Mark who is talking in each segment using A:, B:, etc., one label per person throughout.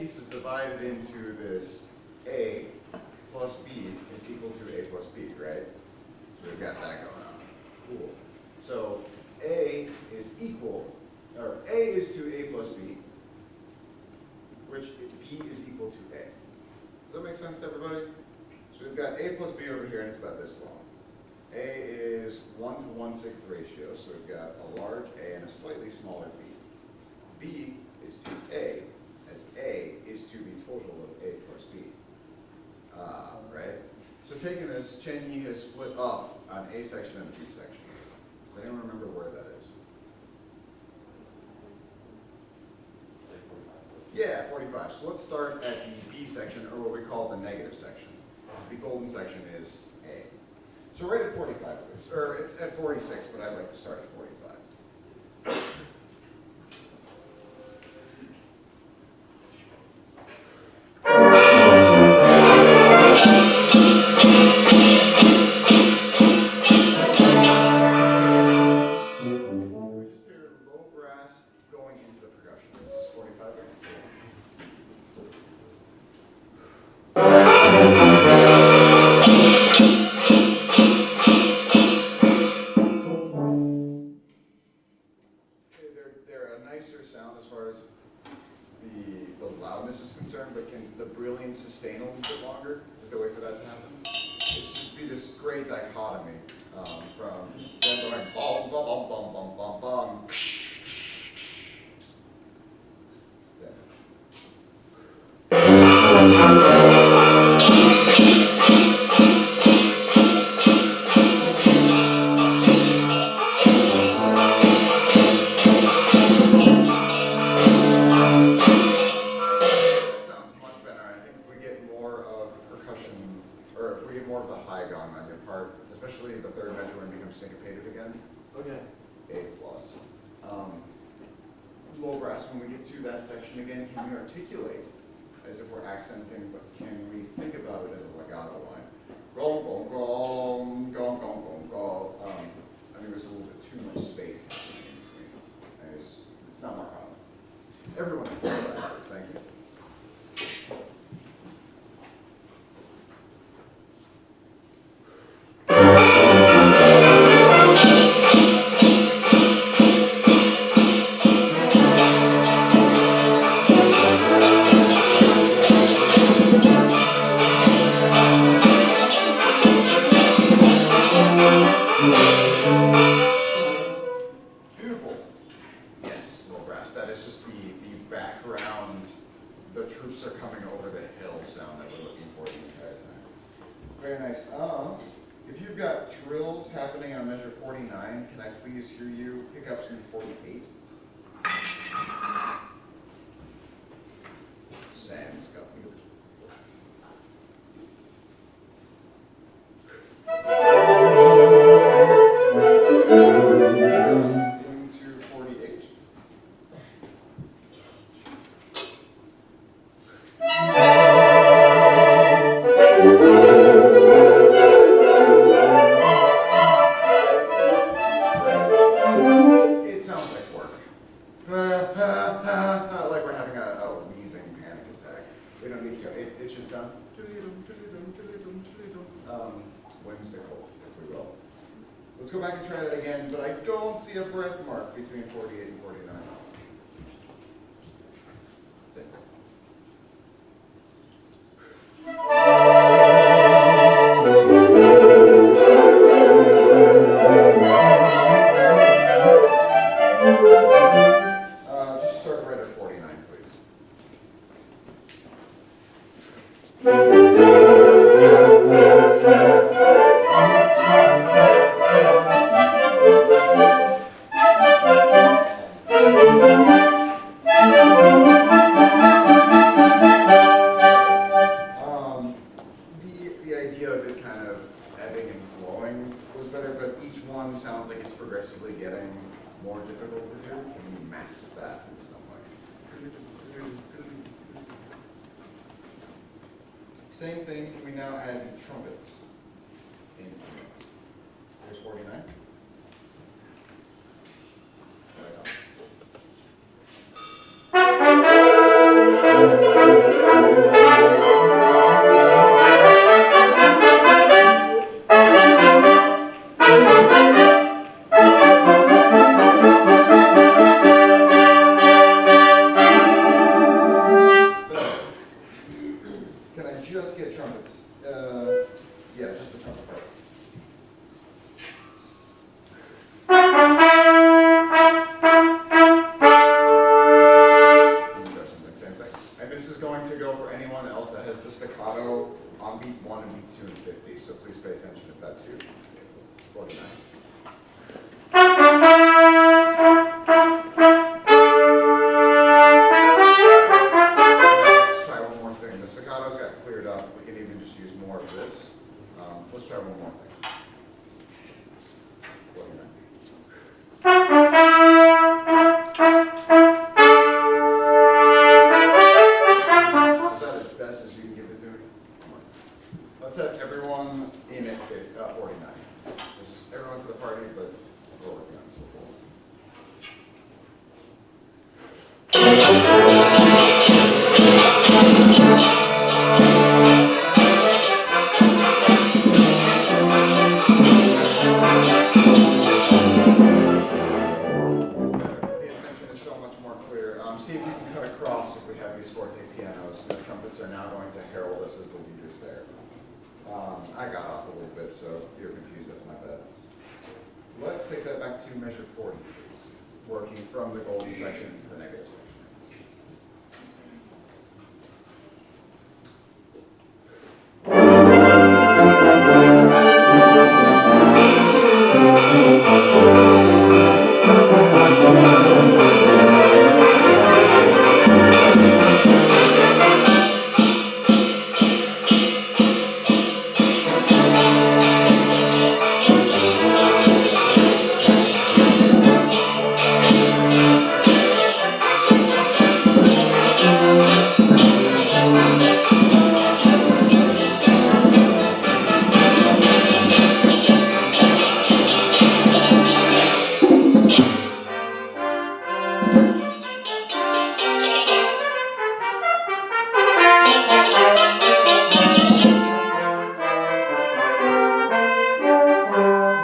A: piece is divided into this A plus B is equal to A plus B, right? So we've got that going on. Cool. So A is equal, or A is to A plus B, which B is equal to A. Does that make sense to everybody? So we've got A plus B over here, and it's about this long. A is 1 to 1/6 ratio, so we've got a large A and a slightly smaller B. B is to A, as A is to the total of A plus B. Right? So taking this, Chenyi has split up on A section and B section. Does anyone remember where that is? Yeah, 45. So let's start at the B section, or what we call the negative section. Because the golden section is A. So right at 45, please. Or it's at 46, but I'd like to start at 45. Sustain a little bit longer? Is there a way for that to happen? It should be this great dichotomy from them going bum, bum, bum, bum, bum, bum, bum. Especially the third measure when it becomes syncopated again.
B: Okay.
A: A plus. Low brass, when we get to that section again, can we articulate as if we're accenting, but can we think about it as a legato line? Gong, gong, gong, gong, gong, gong, gong. I think there's a little bit too much space happening in between. And it's not more common. Everyone knows that, thank you. If you've got trills happening on measure 49, can I please hear you pick up some 48? Sans got me. Into 48. Whimsical, if we will. Let's go back and try that again, but I don't see a breath mark between 48 and 49. That's it. Just start right at 49, please. The idea of it kind of ebbing and flowing was better, but each one sounds like it's progressively getting more difficult to do. Can we mask that in some way? Same thing, can we now add the trumpets into the mix? There's 49. There I go. say trumpets. Yeah, just the trumpet part. Same thing. And this is going to go for anyone else that has the staccato on beat 1 and beat 2 and 50. So please pay attention if that's you. 49. Let's try one more thing. The staccato's got cleared up. We can even just use more of this. Let's try one more thing. 49. Is that as best as you can give it to me? Let's have everyone in at 49. This is everyone to the party, but we're working on this before. The intention is so much more clear. See if you can cut across if we have these forte pianos. The trumpets are now going to herald us as the leaders there. I got off a little bit, so if you're confused, that's my bad. Let's take that back to measure 40, please. Working from the golden section to the negative section.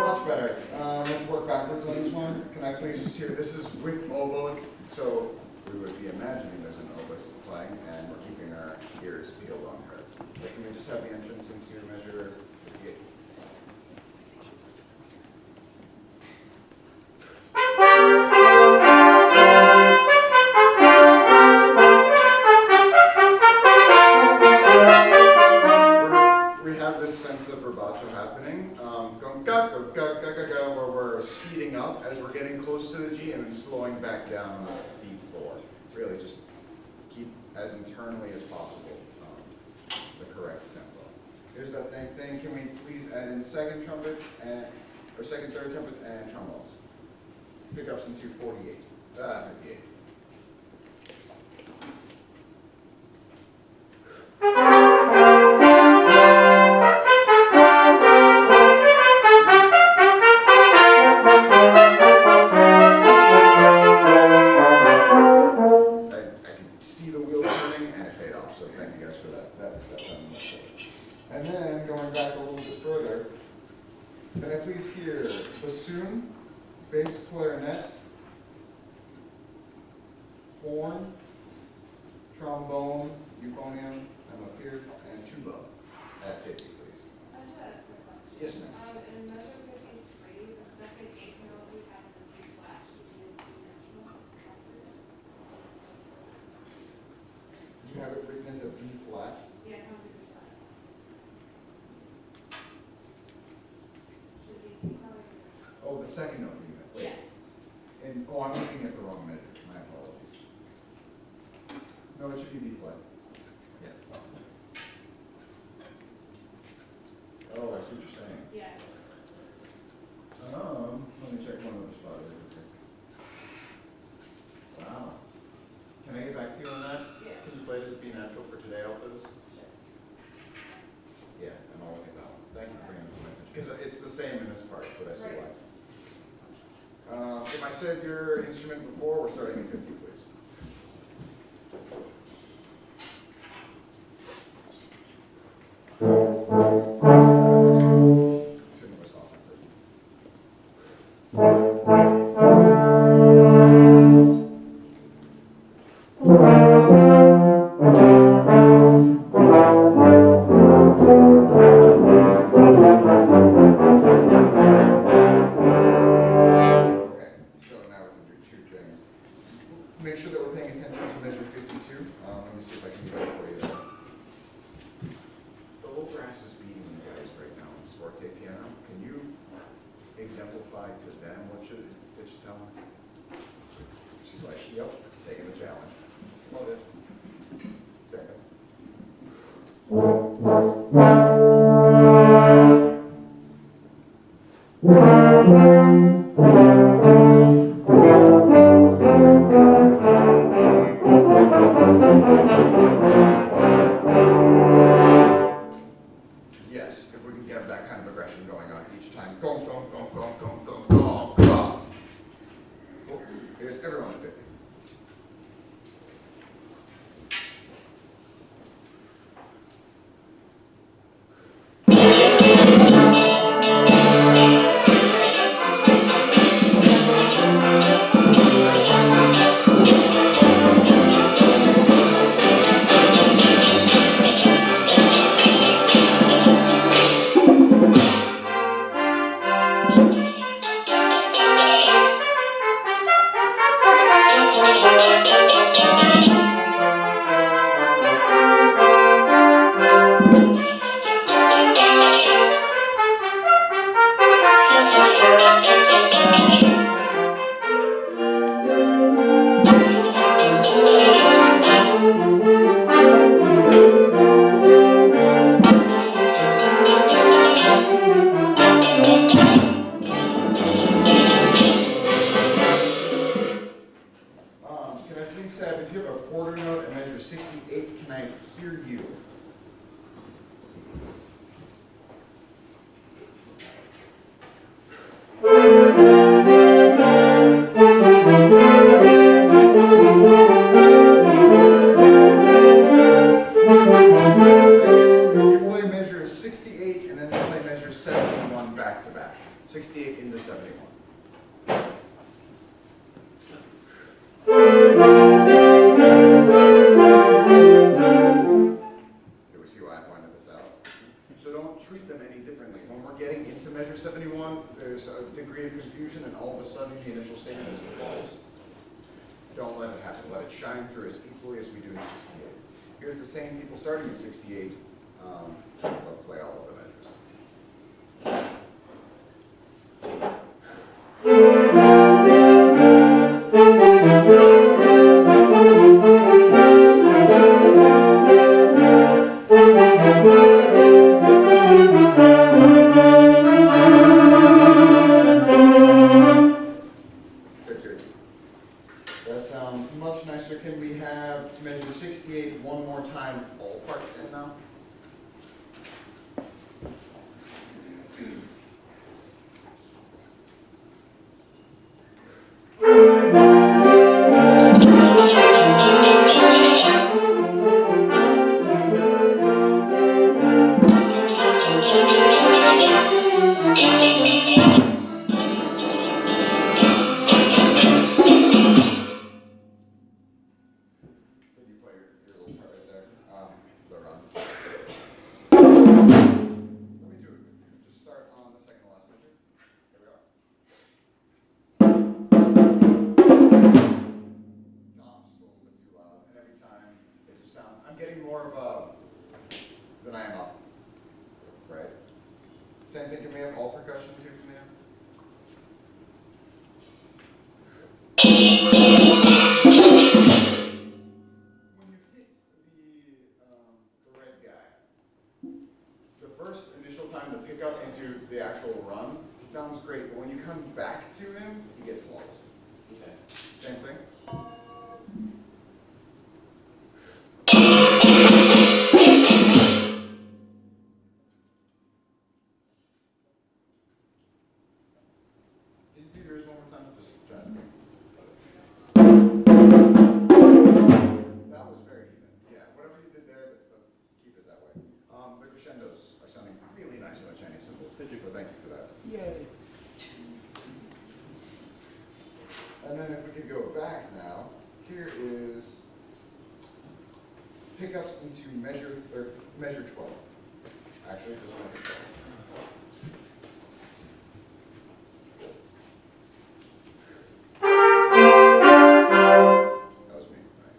A: Much better. Let's work backwards on this one. Can I please just hear, this is with oboe, so we would be imagining there's an oboist playing, and we're keeping our ears peeled on her. But can we just have the entrance into measure 58? We have this sense of rubato happening, going ga ga ga ga ga ga, where we're speeding up as we're getting close to the G and then slowing back down on the beat 4. Really just keep as internally as possible the correct tempo. Here's that same thing. Can we please add in second trumpets and or second, third trumpets and trombones? Pickups into 58, 58. And then going back a little bit further, can I please hear bassoon, bass clarinet, horn, trombone, euphonium, I'm up here, and tuba at 50, please.
B: I have a quick question.
A: Yes, ma'am.
B: In measure 53, the second 8 notes we have is a B slash, which is B natural.
A: You have it written as a B flat.
B: Yeah, it comes with B flat. Should be B flat.
A: Oh, the second note you meant. Wait.
B: Yeah.
A: And, oh, I'm looking at the wrong measure. My apologies. No, it should be B flat. Yeah. Oh, I see what you're saying.
B: Yeah.
A: Let me check one other spot over here. Wow. Can I get back to you on that?
B: Yeah.
A: Can you play it as a B natural for today, altos?
B: Sure.
A: Yeah, and I'll look at that one. Thank you for bringing this to my attention. Because it's the same in this part, but I see why. If I said your instrument before, we're starting at 50, please. Shouldn't have stopped at 50. class is beating you guys right now in Forte piano. Can you exemplify to them what should tell them? She's like, yep, taking the challenge. Love it. Second. Yes, if we can get that kind of aggression going on each time. Go, go, go, go, go, go, go, go. Oh, here's everyone at 50. Can I please have, if you have a quarter note and measure 68, can I hear you? You play measure 68 and then you play measure 71 back to back. 68 into 71. Do we see why I pointed this out? So don't treat them any differently. When we're getting into measure 71, there's a degree of confusion and all of a sudden the initial statement is lost. Don't let it happen. Let it shine through as equally as we do in 68. Here's the same people starting at 68. We'll play all of the measures. Good. That sounds much nicer. Can we have measure 68 one more time, all parts in now? Can you play your little part right there? The run. Let me do it. Just start on the second to last measure. Here we are. Tom's just a little bit too loud, and every time it just sounds. I'm getting more of a than I am up. Right. Same thing. Can we have all percussion too from there? When you hit the red guy, the first initial time to pick up into the actual run sounds great, but when you come back to him, he gets lost. Okay. Same thing? Can you do yours one more time? Just trying to think. That was very even. Yeah, whatever you did there, keep it that way. The crescendos are sounding really nice in the Chinese symbol. Thank you. So thank you for that.
C: Yay.
A: And then if we could go back now, here is pickups into measure 12. Actually, just measure 12. That was me, right?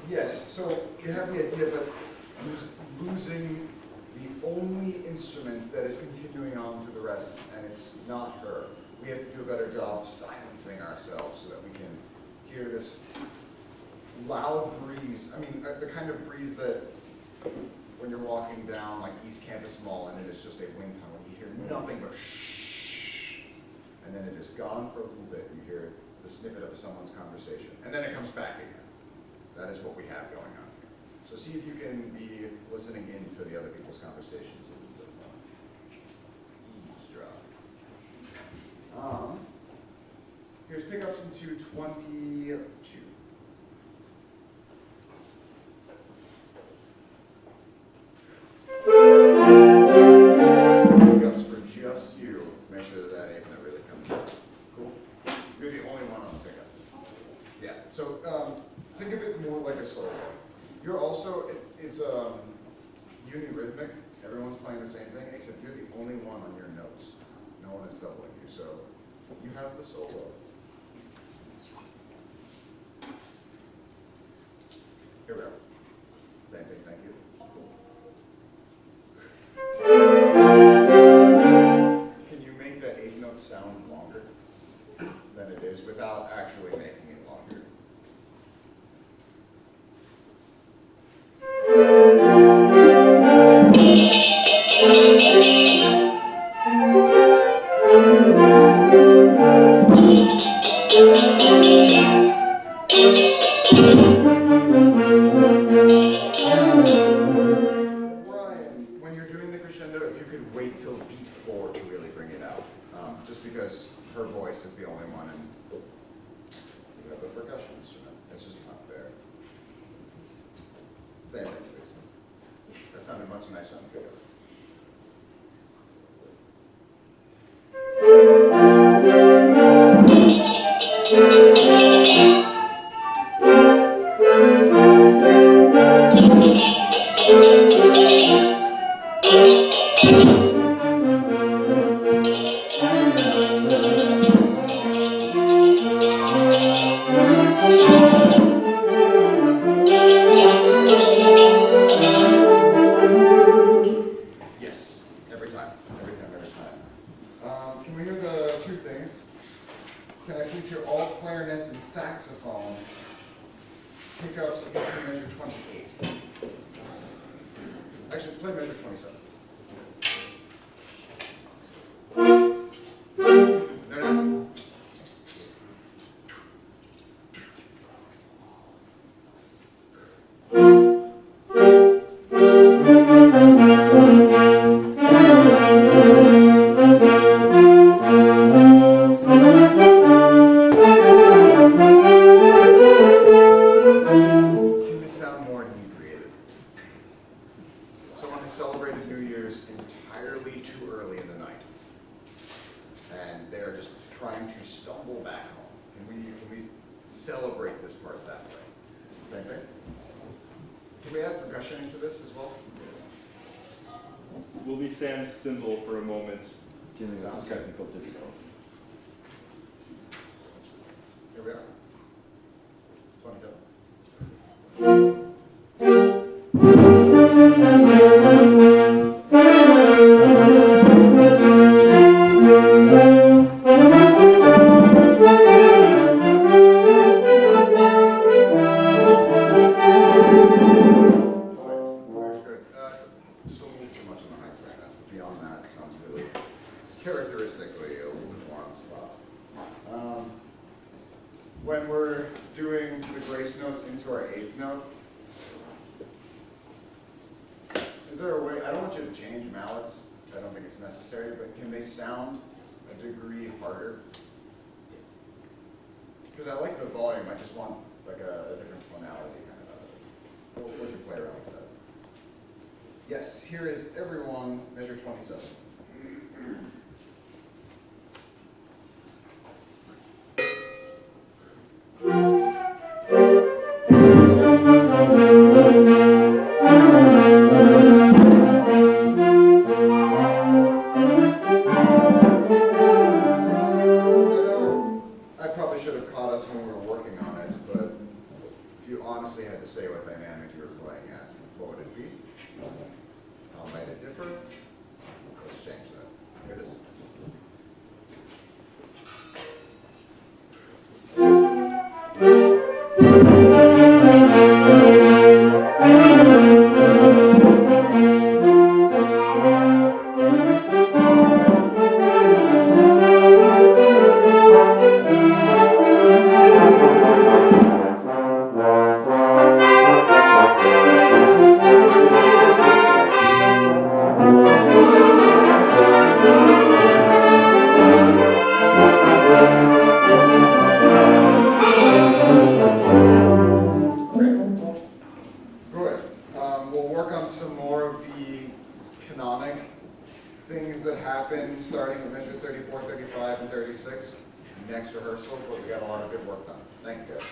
A: Yes, so you have the idea, but I'm just losing the only instrument that is continuing on through the rest, and it's not her. We have to do a better job of silencing ourselves so that we can hear this loud breeze. I mean, the kind of breeze that when you're walking down like East Campus Mall and it is just a wind tunnel, you hear nothing but shh, and then it is gone for a little bit. You hear the snippet of someone's conversation, and then it comes back again. That is what we have going on here. So see if you can be listening into the other people's conversations a little bit more. Eavesdrop. Here's pickups into 22. Pickups for just you. Make sure that that eighth note really comes out. Cool? You're the only one on the pickup. Yeah. So think of it more like a solo. You're also, it's unirhythmic. Everyone's playing the same thing, except you're the only one on your notes. No one is doubling you, so you have the solo. Here we go. Same thing, thank you. Can you make that eighth note sound longer than it is without actually making it longer? When you're doing the crescendo, if you could wait till beat 4 to really bring it out, just because her voice is the only one, and you have a percussion instrument. It's just not fair. Same thing, please. That sounded much nicer on the pickup. Yes, every time. Can we hear the two things? Can I please hear all clarinets and saxophones pickups against the measure 28? Actually, play measure 27. No. Can this sound more inebriated? Someone has celebrated New Year's entirely too early in the night, and they're just trying to stumble back home. Can we celebrate this part that way? Same thing? Can we add percussion into this as well?
C: Will we stand simple for a moment?
D: Dealing
A: Sounds
D: with
A: good.
D: technical difficulty.
A: Here we are. 27. Very good. It's just a little too much on the high clarinet. Beyond that, it sounds really characteristically a little bit more on the spot. When we're doing the grace notes into our eighth note, is there a way, I don't want you to change mallets, I don't think it's necessary, but can they sound a degree harder? Because I like the volume, I just want like a different tonality kind of. What would you play around with that? Yes, here is everyone, measure 27.
C: for?
A: Let's change that. Here it is. Good. We'll work on some more of the canonic things that happen starting at measure 34, 35, and 36 next rehearsal, but we got a lot of good work done. Thank you, guys.